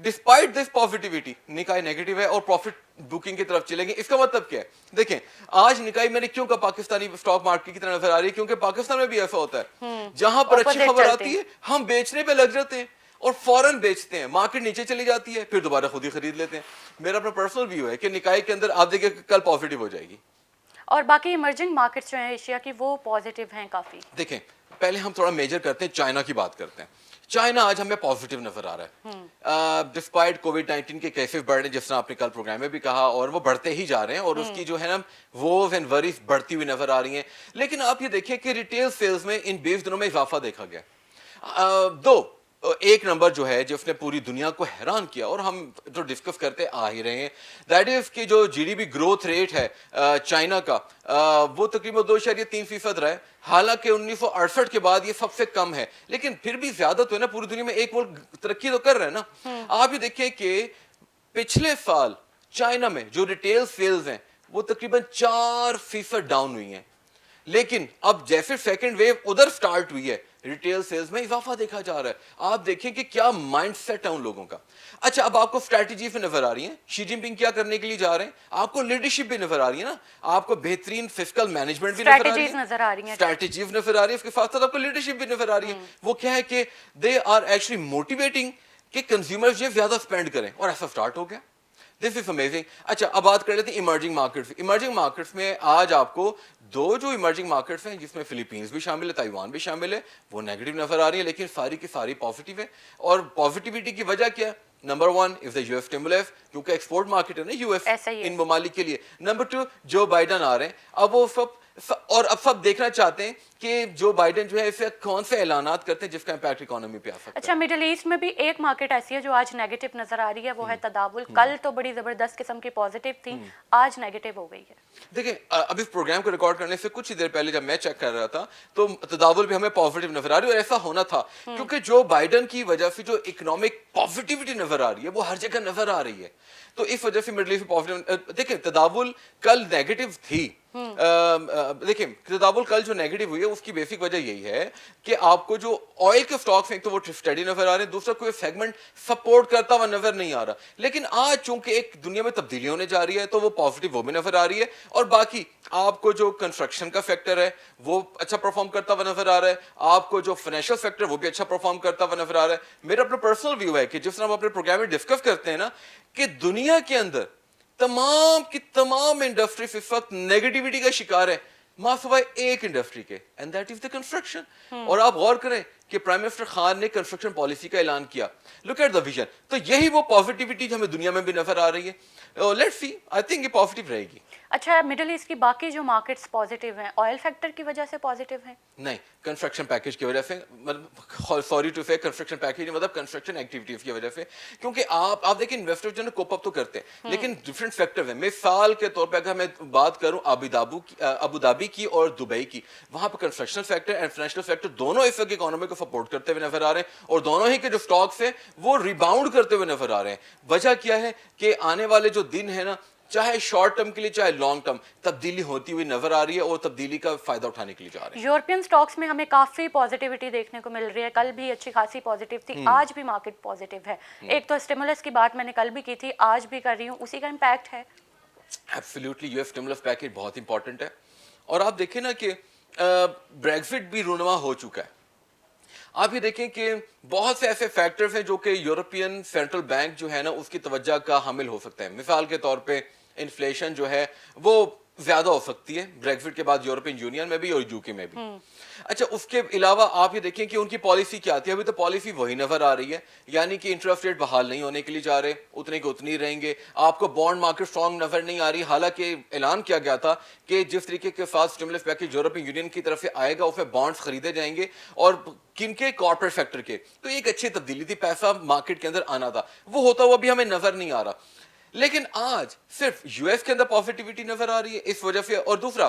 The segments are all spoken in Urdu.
ڈسپائٹ دس پازیٹیوٹی نکائی نیگیٹو ہے اور پروفٹ بکنگ کی طرف چلیں گے. اس کا مطلب کیا ہے؟ دیکھیں آج نکائی میں نے کیوں کہا پاکستانی اسٹاک مارکیٹ کی طرح نظر آ رہی ہے, کیونکہ پاکستان میں بھی ایسا ہوتا ہے جہاں پر اچھی خبر آتی ہے ہم بیچنے پہ لگ جاتے ہیں اور فوراً بیچتے ہیں, مارکیٹ نیچے چلی جاتی ہے پھر دوبارہ خود ہی خرید لیتے ہیں. میرا اپنا پرسنل ویو ہے کہ نکائی کے اندر آپ دیکھیں کل پازیٹیو ہو جائے گی. اور باقی ایمرجنگ مارکیٹس جو ہیں ایشیا کی وہ پازیٹیو ہیں کافی. دیکھیں پہلے ہم تھوڑا میجر کرتے ہیں, چائنا کی بات کرتے ہیں. چائنا آج ہمیں پازیٹیو نظر آ رہا ہے ڈسپائٹ کووڈ-19 کے کیسز بڑھ رہے ہیں, جس طرح آپ نے کل پروگرام میں بھی کہا, اور وہ بڑھتے ہی جا رہے ہیں اور اس کی جو ہے نا ووز اینڈ وریز بڑھتی ہوئی نظر آ رہی ہیں. لیکن آپ یہ دیکھیں کہ ریٹیل سیلز میں ان 20 دنوں میں اضافہ دیکھا گیا. ایک نمبر جو ہے جس نے پوری دنیا کو حیران کیا اور ہم جو ڈسکس کرتے آ ہی رہے ہیں, دیٹ از کہ جو G D P growth rate ہے چائنا کا وہ تقریباً 2.3% رہا ہے. حالانکہ 1968 کے بعد یہ سب سے کم ہے, لیکن پھر بھی زیادہ تو ہے نا, پوری دنیا میں ایک ملک ترقی تو کر رہا ہے نا. آپ یہ دیکھیں کہ پچھلے سال چائنا میں جو ریٹیل سیلز ہیں وہ تقریباً 4% ڈاؤن ہوئی ہیں, لیکن اب جیسے سیکنڈ ویو ادھر سٹارٹ ہوئی ہے ریٹیل سیلز میں اضافہ دیکھا جا رہا ہے. آپ دیکھیں کہ کیا مائنڈ سیٹ ہے ان لوگوں کا. اچھا اب آپ کو اسٹریٹجیز نظر آ رہی ہیں, شی جن پنگ کیا کرنے کے لیے جا رہے ہیں, آپ کو لیڈرشپ بھی نظر آ رہی ہے نا, آپ کو بہترین فسکل مینجمنٹ بھی نظر آ رہی ہے, اسٹریٹجیز نظر آ رہی ہے, اس کے ساتھ ساتھ آپ کو لیڈرشپ بھی نظر آ رہی ہے. وہ کیا ہے کہ دے آر ایکچولی موٹیویٹنگ کہ کنزیومرز جو زیادہ اسپینڈ کریں, اور ایسا اسٹارٹ ہو گیا. دس از امیزنگ. اچھا اب بات کر لیتے ہیں ایمرجنگ مارکیٹس. ایمرجنگ مارکیٹس میں آج آپ کو دو جو ایمرجنگ مارکیٹس ہیں جس میں فلپینز بھی شامل ہے, تائیوان بھی شامل ہے, وہ نیگیٹو نظر آ رہی ہے, لیکن ساری کی ساری پازیٹیو ہے. اور پازیٹیوٹی کی وجہ کیا ہے؟ نمبر 1 از دا یو ایس اسٹیمولس, کیونکہ ایکسپورٹ مارکیٹ ہے نا یو ایس ان ممالک کے لیے. نمبر 2 جو بائیڈن آ رہے ہیں, اب وہ اور اب سب دیکھنا چاہتے ہیں کہ جو بائیڈن جو ہے اسے کون سے اعلانات کرتے ہیں جس کا امپیکٹ اکانومی پہ آ سکتا ہے. اچھا مڈل ایسٹ میں بھی ایک مارکیٹ ایسی ہے جو آج نیگیٹو نظر آ رہی ہے, وہ ہے تداول. کل تو بڑی زبردست قسم کی پازیٹیو تھی, آج نیگیٹو ہو گئی ہے. دیکھیں اب اس پروگرام کو ریکارڈ کرنے سے کچھ ہی دیر پہلے جب میں چیک کر رہا تھا تو تداول بھی ہمیں پازیٹیو نظر آ رہی ہے, اور ایسا ہونا تھا کیونکہ جو بائیڈن کی وجہ سے جو اکنامک پازیٹیوٹی نظر آ رہی ہے وہ ہر جگہ نظر آ رہی ہے, تو اس وجہ سے مڈل ایسٹ پازیٹیو. دیکھیں تداول کل نیگیٹو تھی. دیکھیں تداول کل جو نیگیٹو ہوئی ہے اس کی بیسک وجہ یہی ہے کہ آپ کو جو آئل کے اسٹاکس ہیں تو وہ اسٹڈی نظر آ رہے ہیں, دوسرا کوئی سیگمنٹ سپورٹ کرتا ہوا نظر نہیں آ رہا. لیکن آج چونکہ ایک دنیا میں تبدیلی ہونے جا رہی ہے تو وہ پازیٹیو وہ بھی نظر آ رہی ہے, اور باقی آپ کو جو کنسٹرکشن کا سیکٹر ہے وہ اچھا پرفارم کرتا ہوا نظر آ رہا ہے, آپ کو جو فائنینشیل سیکٹر وہ بھی اچھا پرفارم کرتا ہوا نظر آ رہا ہے. میرا اپنا پرسنل ویو ہے کہ جس طرح ہم اپنے پروگرام میں ڈسکس کرتے ہیں نا کہ دنیا کے اندر تمام کی تمام انڈسٹری اس وقت نیگیٹیوٹی کا شکار ہے ماں سوائے ایک انڈسٹری کے, and that is the construction. اور آپ غور کریں کہ پرائم منسٹر خان نے کنسٹرکشن پالیسی کا اعلان کیا, لک ایٹ دا ویژن. تو یہی وہ پازیٹیوٹی جو ہمیں دنیا میں بھی نظر آ رہی ہے. لیٹس سی, آئی تھنک یہ پازیٹیو رہے گی. اچھا مڈل ایسٹ کی باقی جو مارکیٹس پازیٹیو ہیں, آئل فیکٹر کی وجہ سے پازیٹیو ہیں؟ نہیں, کنسٹرکشن پیکج کی وجہ سے, سوری ٹو سے کنسٹرکشن پیکج مطلب کنسٹرکشن ایکٹیویٹیز کی وجہ سے, کیونکہ آپ دیکھیں انویسٹر جو ہے کوپ اپ تو کرتے ہیں لیکن ڈفرینٹ سیکٹر ہیں. مثال کے طور پہ اگر میں بات کروں ابو دھابی کی اور دبئی کی, وہاں پہ construction sector and financial sector دونوں اس وقت اکانومی کو سپورٹ کرتے ہوئے نظر آ رہے ہیں, اور دونوں ہی کے جو اسٹاکس ہیں وہ ریباؤنڈ کرتے ہوئے نظر آ رہے ہیں. وجہ کیا ہے کہ آنے والے جو دن ہے نا, چاہے شارٹ ٹرم کے لیے چاہے لانگ ٹرم, تبدیلی ہوتی ہوئی نظر آ رہی ہے اور تبدیلی کا فائدہ اٹھانے کے لیے جا رہے ہیں. یورپین سٹاکس میں ہمیں کافی پازیٹیوٹی دیکھنے کو مل رہی ہے, کل بھی اچھی خاصی پازیٹیو تھی, آج بھی مارکیٹ پازیٹیو ہے. ایک تو اسٹیمولس کی بات میں نے کل بھی کی تھی, آج بھی کر رہی ہوں, اسی کا امپیکٹ ہے. Absolutely U S stimulus package بہت امپورٹنٹ ہے, اور آپ دیکھیں نا کہ بریگزٹ بھی رونما ہو چکا ہے. آپ یہ دیکھیں کہ بہت سے ایسے فیکٹرز ہیں جو کہ یورپین سینٹرل بینک جو ہے نا اس کی توجہ کا حامل ہو سکتے ہیں. مثال کے طور پہ انفلیشن جو ہے وہ زیادہ ہو سکتی ہے بریگزٹ کے بعد یورپین یونین میں بھی اور یو کے میں بھی. اچھا اس کے علاوہ آپ یہ دیکھیں کہ ان کی پالیسی کیا آتی ہے, ابھی تو پالیسی وہی نظر آ رہی ہے, یعنی کہ انٹرسٹ ریٹ بحال نہیں ہونے کے لیے جا رہے, اتنے کے اتنی رہیں گے. آپ کو بانڈ مارکیٹ اسٹرانگ نظر نہیں آ رہی, حالانکہ اعلان کیا گیا تھا کہ جس طریقے کے ساتھ اسٹیمولس پیکج یورپین یونین کی طرف سے آئے گا اس میں بانڈز خریدے جائیں گے, اور کن کے کارپوریٹ سیکٹر کے. تو ایک اچھی تبدیلی تھی, پیسہ مارکیٹ کے اندر آنا تھا, وہ ہوتا ہوا بھی ہمیں نظر نہیں آ رہا. لیکن آج صرف یو ایس کے اندر پازیٹیوٹی نظر آ رہی ہے اس وجہ سے. اور دوسرا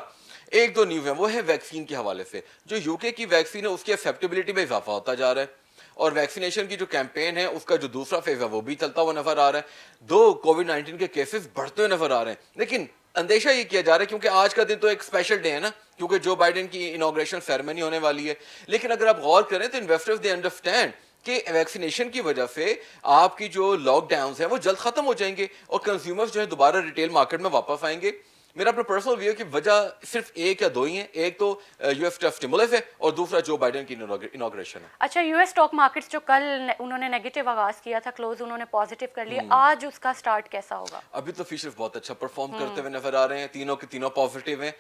ایک دو نیوز ہے, وہ ہے ویکسین کے حوالے سے. جو یو کے کی ویکسین ہے اس کی ایکسیپٹیبلٹی میں اضافہ ہوتا جا رہا ہے, اور ویکسینیشن کی جو کیمپین ہے اس کا جو دوسرا فیز ہے وہ بھی چلتا ہوا نظر آ رہا ہے. دو کووڈ-19 کے کیسز بڑھتے ہوئے نظر آ رہے ہیں, لیکن اندیشہ یہ کیا جا رہا ہے کیونکہ آج کا دن تو ایک اسپیشل ڈے ہے نا, کیونکہ جو بائیڈن کی انوگریشن سیریمنی ہونے والی ہے. لیکن اگر آپ غور کریں تو انویسٹرز دے انڈرسٹینڈ کہ ویکسینیشن کی وجہ سے آپ کی جو لاک ڈاؤنز ہیں وہ جلد ختم ہو جائیں گے اور کنزیومرز جو ہے دوبارہ ریٹیل مارکیٹ میں واپس آئیں گے. میرا اپنا پرسنل ویو ہے کہ وجہ صرف ایک یا دو ہی ہیں. ایک تو یو ایف ٹف اسٹیمولس ہے اور دوسرا جو بائیڈن کی انوگریشن ہے. اچھا یو ایس اسٹاک مارکیٹس جو کل انہوں نے نیگیٹو آغاز کیا تھا, کلوز انہوں نے پازیٹیو کر لیا, آج اس کا سٹارٹ کیسا ہوگا؟ ابھی تو فیچرز بہت اچھا پرفارم کرتے ہوئے نظر آ رہے ہیں, تینوں کے تینوں پازیٹیو ہیں.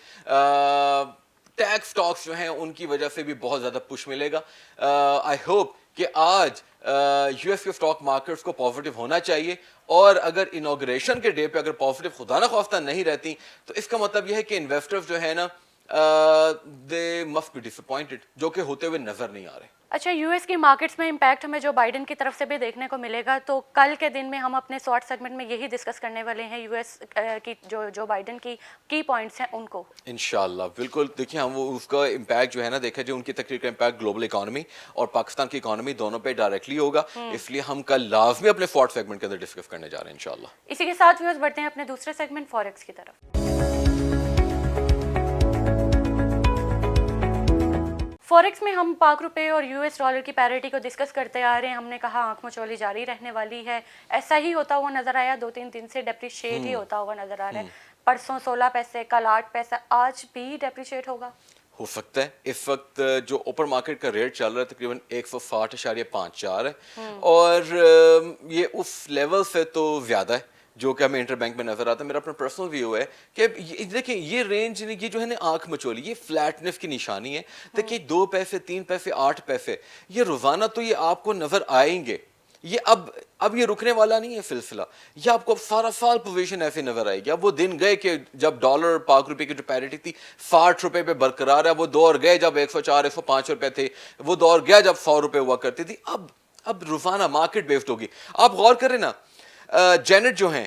ٹیک سٹاکس جو ہیں ان کی وجہ سے بھی بہت زیادہ پش ملے گا. آئی ہوپ کہ آج یو ایس کے اسٹاک مارکیٹس کو پازیٹیو ہونا چاہیے, اور اگر انوگریشن کے ڈے پہ اگر پازیٹیو خدا نہ خواستہ نہیں رہتی تو اس کا مطلب یہ ہے کہ انویسٹرز جو ہے نا دے مسٹ بی ڈسپوائنٹڈ, جو کہ ہوتے ہوئے نظر نہیں آ رہے. اچھا یو ایس کی مارکیٹس میں امپیکٹ ہمیں جو بائیڈن کی طرف سے بھی دیکھنے کو ملے گا, تو کل کے دن میں ہم اپنے شارٹ سیگمنٹ میں یہی ڈسکس کرنے والے ہیں یو ایس کی جو بائیڈن کی پوائنٹس ہیں ان کو انشاءاللہ بالکل. دیکھیں ہم وہ اس کا امپیکٹ جو ہے نا دیکھا جو ان کی تقریر کا امپیکٹ گلوبل اکانومی اور پاکستان کی اکانومی دونوں پہ ڈائریکٹلی ہوگا, اس لیے ہم کل لازمی اپنے شارٹ سیگمنٹ کے اندر ڈسکس کرنے جا رہے ہیں انشاءاللہ. اسی کے ساتھ ویورز بڑھتے ہیں اپنے دوسرے سیگمنٹ فوریکس کی طرف. فوریکس میں ہم پاک روپے اور یو ایس ڈالر کی پیرٹی کو ڈسکس کرتے آ رہے ہیں. ہم نے کہا آنکھ مچولی جاری رہنے والی ہے, ایسا ہی ہوتا ہوا نظر آیا, 2-3 دن سے ڈیپریشیٹ ہی ہوتا ہوا نظر آ رہا ہے. پرسوں 16 پیسے, کل 8 پیسے, آج بھی ڈیپریشیٹ ہوگا. ہو سکتا ہے. اس وقت جو اوپر مارکیٹ کا ریٹ چل رہا ہے تقریباً 160.54 ہے, اور یہ اس لیول سے تو زیادہ ہے جو کہ ہمیں انٹر بینک میں نظر آتا ہے. میرا اپنا پرسنل ویو ہے کہ دیکھیں یہ رینج یہ جو ہے نا آنکھ مچولی, یہ فلیٹنس کی نشانی ہے. دیکھیں 2 پیسے 3 پیسے 8 پیسے یہ روزانہ تو یہ آپ کو نظر آئیں گے. یہ اب یہ رکنے والا نہیں ہے سلسلہ, یہ آپ کو سارا سال پوزیشن ایسے نظر آئے گی. اب وہ دن گئے کہ جب ڈالر پاک روپے کی جو پیرٹی تھی 60 روپے پہ برقرار ہے, وہ دور گئے جب 104 105 روپے تھے, وہ دور گیا جب 100 روپے ہوا کرتی تھی. اب روزانہ مارکیٹ بیسڈ ہوگی. آپ غور کریں نا, جینٹ جو ہیں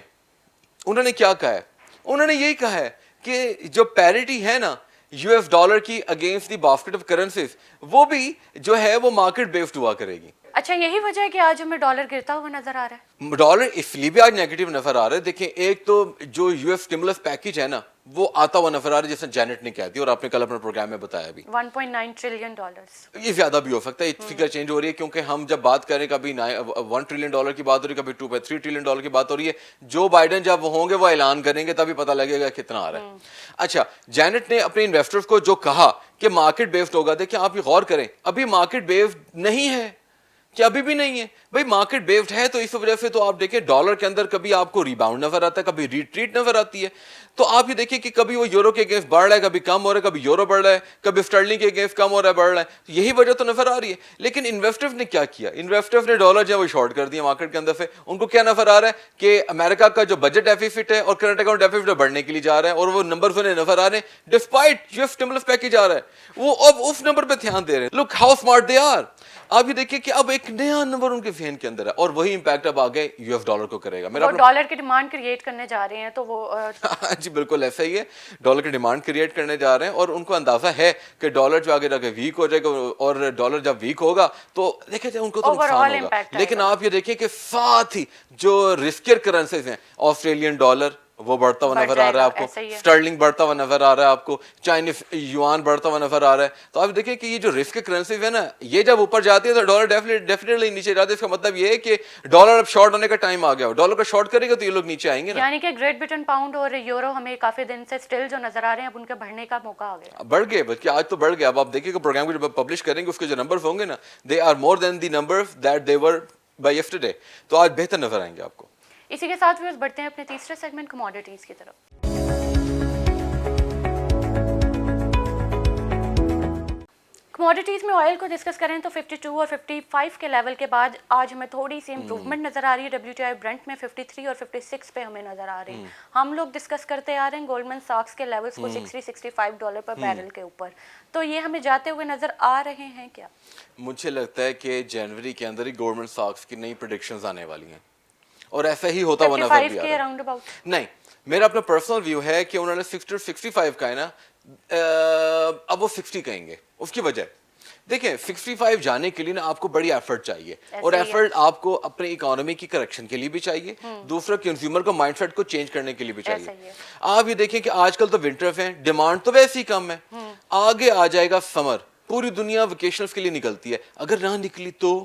انہوں نے کیا کہا ہے, انہوں نے یہی کہا ہے کہ جو پیرٹی ہے نا یو ایس ڈالر کی against the basket of currencies, وہ بھی جو ہے وہ مارکیٹ بیسڈ ہوا کرے گی. اچھا یہی وجہ ہے کہ آج ہمیں ڈالر گرتا ہوا نظر آ رہا ہے. ڈالر اس لیے بھی آج نیگیٹو نظر آ رہا ہے. دیکھیں ایک تو جو یو ایس اسٹیمولس پیکج ہے نا وہ آتا ہوا نظر آ رہا ہے, جیسے جینٹ نے کہہ دی اور آپ نے کل اپنے پروگرام میں بتایا بھی 1.9 ٹریلین ڈالرز. یہ زیادہ بھی ہو سکتا ہے, فگر چینج ہو رہی ہے کیونکہ ہم جب بات کریں کبھی 1 ٹریلین ڈالر کی بات ہو رہی ہے, کبھی 2.3 ٹریلین ڈالر کی بات ہو رہی ہے. جو بائیڈن جب وہ ہوں گے وہ اعلان کریں گے تبھی پتہ لگے گا کتنا آ رہا ہے. اچھا جینٹ نے اپنے انویسٹرز کو جو کہا کہ مارکیٹ بیسڈ ہوگا, دیکھیں آپ یہ غور کریں ابھی مارکیٹ بیسڈ نہیں ہے, کہ ابھی بھی نہیں ہے بھائی. مارکیٹ بیسڈ ہے تو اس وجہ سے تو آپ دیکھیں ڈالر کے اندر کبھی آپ کو ریباؤنڈ نظر آتا ہے, کبھی ریٹریٹ نظر آتی ہے. تو آپ یہ دیکھیں کہ کبھی وہ یورو کے اگینسٹ بڑھ رہا ہے, کبھی کم ہو رہا ہے, کبھی یورو بڑھ رہا ہے, کبھی اسٹرلنگ کے اگینسٹ کم ہو رہا ہے, بڑھ رہا ہے. یہی وجہ تو نظر آ رہی ہے. لیکن انویسٹرز نے کیا کیا, انویسٹرز نے ڈالر جو ہے وہ شارٹ کر دیا مارکیٹ کے اندر سے. ان کو کیا نظر آ رہا ہے کہ امریکہ کا جو بجٹ ڈیفیسٹ ہے اور کرنٹ اکاؤنٹ ڈیفیسٹ بڑھنے کے لیے جا رہا ہے, اور وہ نمبر انہیں نظر آ رہے ہیں ڈسپائٹ جو اسٹیمولس پیکج آ رہا ہے, وہ اب اس نمبر پہ دھیان دے رہے ہیں. Look how smart they are. آپ یہ دیکھیے کہ اب ایک نیا نمبر ان کے ذہن کے اندر ہے, اور وہی امپیکٹ اب آگے یو ایس ڈالر کو کرے گا. وہ ڈالر کی ڈیمانڈ کریٹ کرنے جا رہے ہیں, تو وہ جی بالکل ایسا ہی ہے, ڈالر کی ڈیمانڈ کریٹ کرنے جا رہے ہیں, اور ان کو اندازہ ہے کہ ڈالر جو آگے جا کے ویک ہو جائے گا, اور ڈالر جب ویک ہوگا تو دیکھیں ان کو تو نقصان ہوگا. لیکن آپ یہ دیکھیں کہ ساتھ ہی جو رسکیئر کرنسیز ہیں, آسٹریلین ڈالر وہ بڑھتا ہوا نظر آ رہا ہے آپ کو, اسٹرلنگ بڑھتا ہوا نظر آ رہا ہے آپ کو, چائنیز یوان بڑھتا ہوا نظر آ رہا ہے. تو آپ دیکھیں کہ یہ جو رسک کرنسیز ہے نا, یہ جب اوپر جاتی ہے تو ڈالر ڈیفینیٹلی نیچے جاتے ہیں. اس کا مطلب یہ ہے کہ ڈالر اب شارٹ ہونے کا ٹائم آ گیا, ڈالر کا شارٹ کرے گا تو یہ لوگ نیچے آئیں گے نا. یعنی کہ گریٹ برٹن پاؤنڈ اور یورو ہمیں کافی دن سے اسٹل جو نظر آ رہے ہیں اب ان کے بڑھنے کا موقع آ گیا, بڑھ گئے, بلکہ آج تو بڑھ گیا. اب آپ دیکھیں کہ پروگرام کو جب پبلش کریں گے اس کے جو نمبرز ہوں گے نا, they are more than the numbers that they were by yesterday. تو آج بہتر نظر آئیں گے آپ کو. اسی کے ساتھ ویورز بڑھتے ہیں اپنے تیسرے سیگمنٹ کموڈیٹیز کی طرف. کموڈیٹیز میں آئل کو ڈسکس کریں تو 52 اور 55 کے لیول کے بعد آج ہمیں تھوڑی سی امپروومنٹ نظر آ رہی ہے. WTI برنٹ میں 53 اور 56 پہ ہمیں نظر آ رہے ہیں. ہم لوگ ڈسکس کرتے آ رہے ہیں گولڈمن ساکس کے لیولز کو 60-65 ڈالر پر بیرل کے اوپر, تو یہ ہمیں جاتے ہوئے نظر آ رہے ہیں کیا؟ مجھے لگتا ہے کہ جنوری کے اندر ہی گولڈمن ساکس کی نئی پریڈکشنز آنے والی ہیں, اور ایسا ہی ہوتا ہوا نظر بھی آ رہا ہے. نہیں, میرا اپنا پرسنل ویو ہے کہ انہوں نے 60 65 کا ہے نا, اب وہ 60 کہیں گے. اس کی وجہ دیکھیں 65 جانے کے لیے نا آپ کو بڑی ایفرٹ چاہیے, اور ایفرٹ آپ کو اپنے اکانومی کی کریکشن کے لیے بھی چاہیے, دوسرا کنزیومر کو مائنڈ سیٹ کو چینج کرنے کے لیے بھی چاہیے. آپ یہ دیکھیں کہ آج کل تو ونٹر ہے, ڈیمانڈ تو ویسے ہی کم ہے, آگے آ جائے گا سمر, پوری دنیا ویکیشنز کے لیے نکلتی ہے, اگر نہ نکلی تو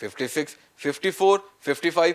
56, 54, 55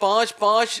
5